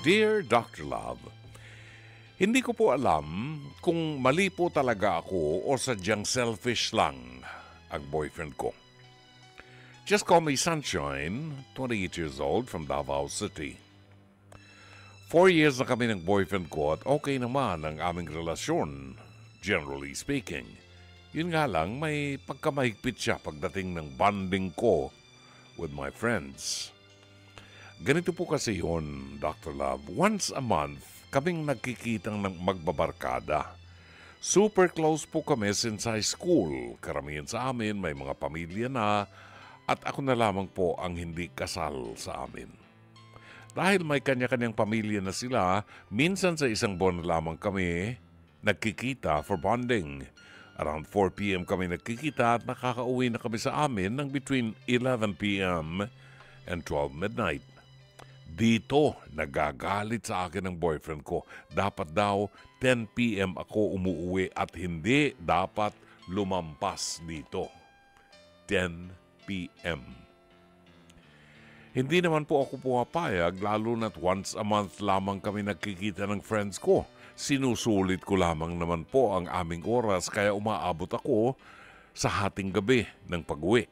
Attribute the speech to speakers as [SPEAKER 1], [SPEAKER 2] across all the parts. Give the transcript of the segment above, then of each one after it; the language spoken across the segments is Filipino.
[SPEAKER 1] Dear Dr. Love, hindi ko po alam kung mali po talaga ako o sadyang selfish lang ang boyfriend ko. Just call me Sunshine, 28 years old from Davao City. 4 years na kami ng boyfriend ko at okay naman ang aming relasyon, generally speaking. Yun nga lang, may pagkamahigpit siya pagdating ng bonding ko with my friends. Ganito po kasi yun, Dr. Love. Once a month, kaming nagkikitang ng magbabarkada. Super close po kami since high school. Karamihan sa amin may mga pamilya na at ako na lamang po ang hindi kasal sa amin. Dahil may kanya-kanyang pamilya na sila, minsan sa isang buwan lamang kami nagkikita for bonding. Around 4 p.m. kami nagkikita at nakakauwi na kami sa amin ng between 11 p.m. and 12 midnight. Dito, nagagalit sa akin ng boyfriend ko. Dapat daw 10 p.m. ako umuuwi at hindi dapat lumampas dito. 10 p.m. Hindi naman po ako pumapayag lalo na't once a month lamang kami nagkikita ng friends ko. Sinusulit ko lamang naman po ang aming oras kaya umaabot ako sa hating gabi ng pag-uwi.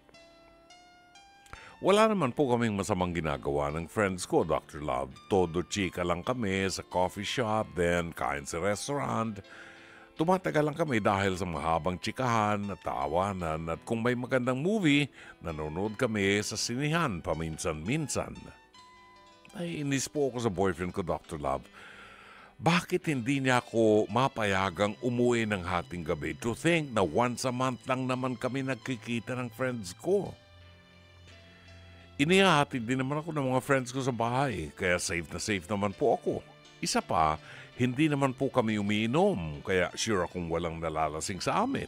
[SPEAKER 1] Wala naman po kaming masamang ginagawa ng friends ko, Dr. Love. Todo chika lang kami sa coffee shop, then kain sa restaurant. Tumatagal lang kami dahil sa mahabang chikahan at tawanan at kung may magandang movie, nanonood kami sa sinihan paminsan-minsan. Ay, inis po ako sa boyfriend ko, Dr. Love. Bakit hindi niya ako mapayagang umuwi ng hating gabi to think na once a month lang naman kami nagkikita ng friends ko? Inihahatid din naman ako ng mga friends ko sa bahay, kaya safe naman po ako. Isa pa, hindi naman po kami umiinom, kaya sure akong walang nalalasing sa amin.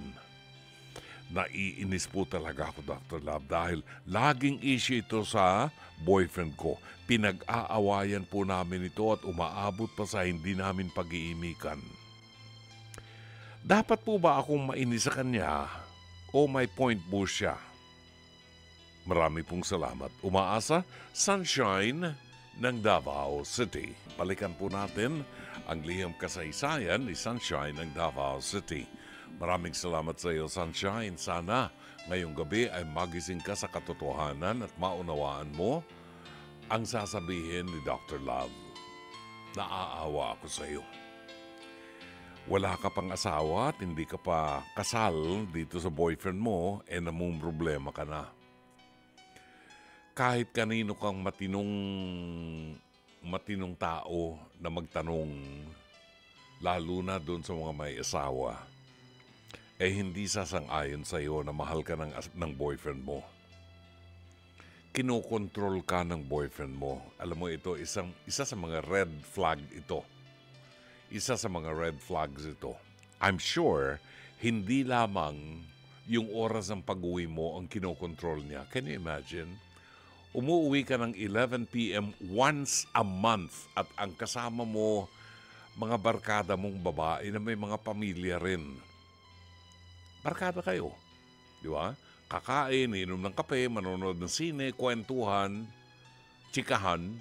[SPEAKER 1] Naiinis po talaga ako, Dr. Love, dahil laging issue ito sa boyfriend ko. Pinag-aawayan po namin ito at umaabot pa sa hindi namin pag-iimikan. Dapat po ba akong mainis sa kanya o may point po siya? Marami pong salamat. Umaasa, Sunshine ng Davao City. Balikan po natin ang liham kasaysayan ni Sunshine ng Davao City. Maraming salamat sa iyo, Sunshine. Sana ngayong gabi ay magising ka sa katotohanan at maunawaan mo ang sasabihin ni Dr. Love. Naaawa ako sa iyo. Wala ka pang asawa at hindi ka pa kasal dito sa boyfriend mo, namang problema ka na. Kahit kanino kang matinong tao na magtanong, lalo na doon sa mga may asawa, hindi sasang-ayon sa iyo na mahal ka ng boyfriend mo. Kinokontrol ka ng boyfriend mo. Alam mo ito, isa sa mga red flag ito. Isa sa mga red flags ito. I'm sure, hindi lamang yung oras ng pag-uwi mo ang kinokontrol niya. Can you imagine? Umuwi ka ng 11 p.m. once a month at ang kasama mo, mga barkada mong babae na may mga pamilya rin. Barkada kayo, di ba? Kakain, inom ng kape, manonood ng sine, kwentuhan, chikahan.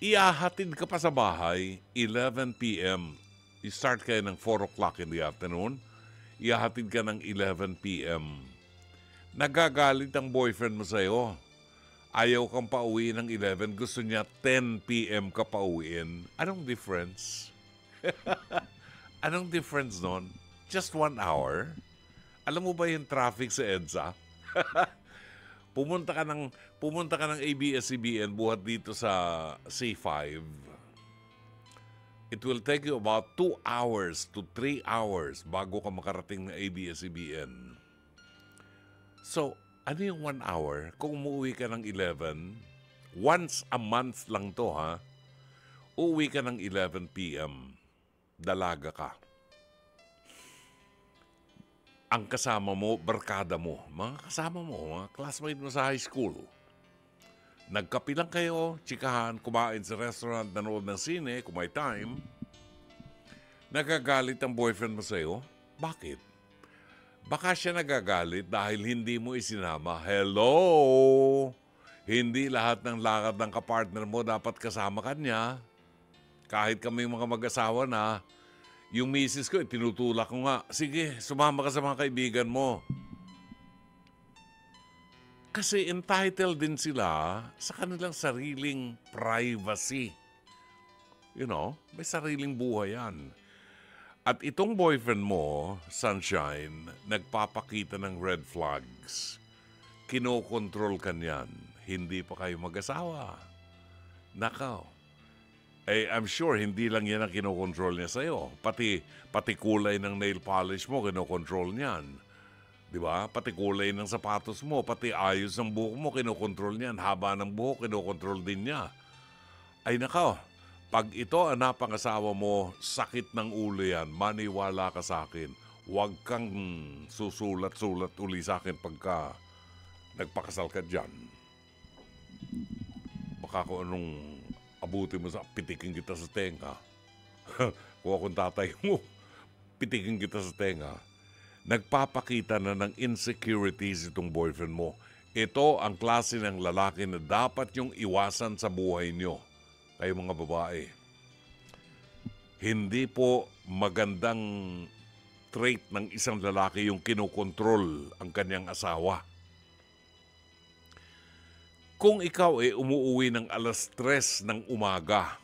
[SPEAKER 1] Ihahatid ka pa sa bahay, 11 p.m. You start kayo ng 4 o'clock in the afternoon. Ihahatid ka ng 11 p.m. Nagagalit ang boyfriend mo sa'yo. Ayaw kang pauwi ng 11, gusto niya 10 p.m. ka pauwiin. Anong difference? Anong difference nun? Just 1 hour? Alam mo ba yung traffic sa EDSA? pumunta ka ng ABS-CBN buhat dito sa C5. It will take you about 2 hours to 3 hours bago ka makarating ng ABS-CBN. So, ano yung 1 hour? Kung umuwi ka ng 11, once a month lang to ha, uuwi ka ng 11 p.m. Dalaga ka. Ang kasama mo, barkada mo, mga kasama mo, mga classmate mo sa high school. Nagkape lang kayo, chikahan, kumain sa restaurant, nanood ng sine, kung may time. Nagagalit ang boyfriend mo sa'yo. Bakit? Baka siya nagagalit dahil hindi mo isinama. Hello! Hindi lahat ng lakad ng kapartner mo dapat kasama ka niya. Kahit kami mga mag-asawa na, yung misis ko, tinutulak ko nga, sige, sumama ka sa mga kaibigan mo. Kasi entitled din sila sa kanilang sariling privacy. You know, may sariling buhay yan. At itong boyfriend mo, Sunshine, nagpapakita ng red flags. Kinokontrol ka niyan. Hindi pa kayo mag-asawa. Nakaw. I'm sure hindi lang yan ang kinokontrol niya sa'yo. Pati kulay ng nail polish mo, kinokontrol niyan. Di ba? Pati kulay ng sapatos mo, pati ayos ng buhok mo, kinokontrol niyan. Haba ng buhok, kinokontrol din niya. Ay nakaw, pag ito ang napangasawa mo, sakit ng ulo yan, maniwala ka sa akin. Huwag kang susulat-sulat uli sa akin pagka nagpakasal ka dyan. Baka kung anong abuti mo sa pitikin kita sa tenga. Kung akong tatay mo, pitikin kita sa tenga. Nagpapakita na ng insecurities itong boyfriend mo. Ito ang klase ng lalaki na dapat yung iwasan sa buhay nyo. Kayo mga babae. Hindi po magandang trait ng isang lalaki yung kinokontrol ang kanyang asawa. Kung ikaw umuwi ng alas 3 ng umaga,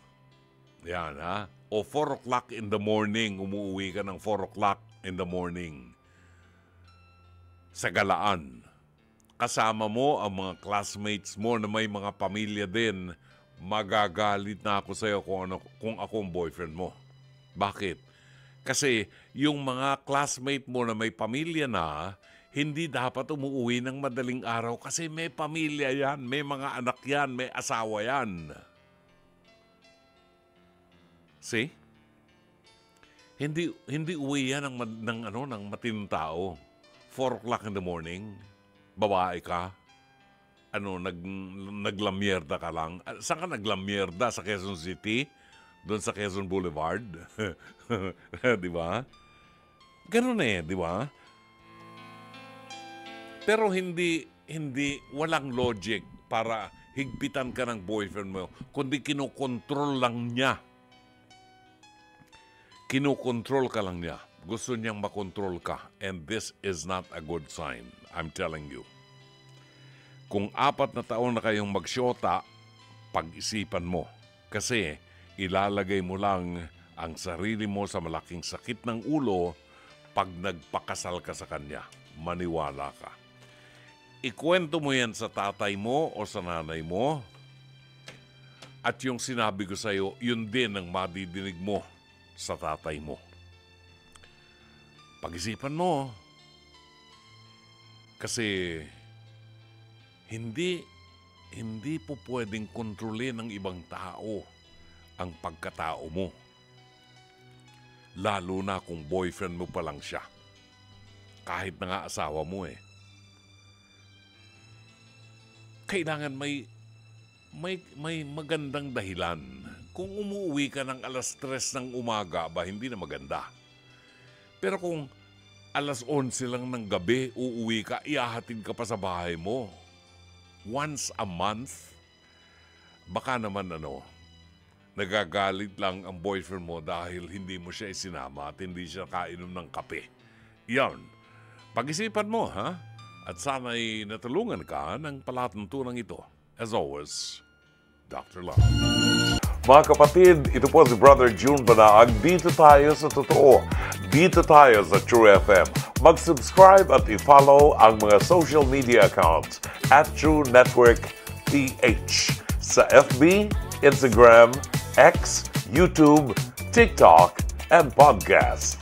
[SPEAKER 1] yan ha, o 4 o'clock in the morning, umuwi ka ng 4 o'clock in the morning, sa galaan, kasama mo ang mga classmates mo na may mga pamilya din, magagalit na ako sa'yo kung ako ang boyfriend mo. Bakit? Kasi yung mga classmate mo na may pamilya na, hindi dapat umuwi ng madaling araw kasi may pamilya yan, may mga anak yan, may asawa yan. See? Hindi uwi yan ng matinong tao. 4 o'clock in the morning, babae ka, naglamyerda ka lang. Saan ka naglamyerda? Sa Quezon City? Doon sa Quezon Boulevard? Di ba? Ganun di ba? Pero walang logic para higpitan ka ng boyfriend mo, kundi kinokontrol lang niya. Kinokontrol ka lang niya. Gusto niyang makontrol ka. And this is not a good sign. I'm telling you. Kung 4 na taon na kayong magsyota, pag-isipan mo. Kasi ilalagay mo lang ang sarili mo sa malaking sakit ng ulo pag nagpakasal ka sa kanya. Maniwala ka. Ikwento mo yan sa tatay mo o sa nanay mo. At yung sinabi ko sa iyo, yun din ang madidinig mo sa tatay mo. Pag-isipan mo. Kasi hindi po pwedeng kontrolin ng ibang tao ang pagkatao mo. Lalo na kung boyfriend mo pa lang siya. Kahit na nga asawa mo Kailangan may magandang dahilan. Kung umuwi ka ng alas 3 ng umaga, hindi na maganda. Pero kung alas 11 lang ng gabi, uuwi ka, ihahatid ka pa sa bahay mo. Once a month, baka naman nagagalit lang ang boyfriend mo dahil hindi mo siya isinama at hindi siya kainom ng kape. Yan. Pag-isipan mo, ha? At sana'y natulungan ka ng palatuntunan ito. As always, Dr. Love. Mga kapatid, ito po si Brother June Banaag. Dito tayo sa totoo. Dito tayo sa True FM. Mag-subscribe at i-follow ang mga social media accounts at True Network PH sa FB, Instagram, X, YouTube, TikTok, and podcast.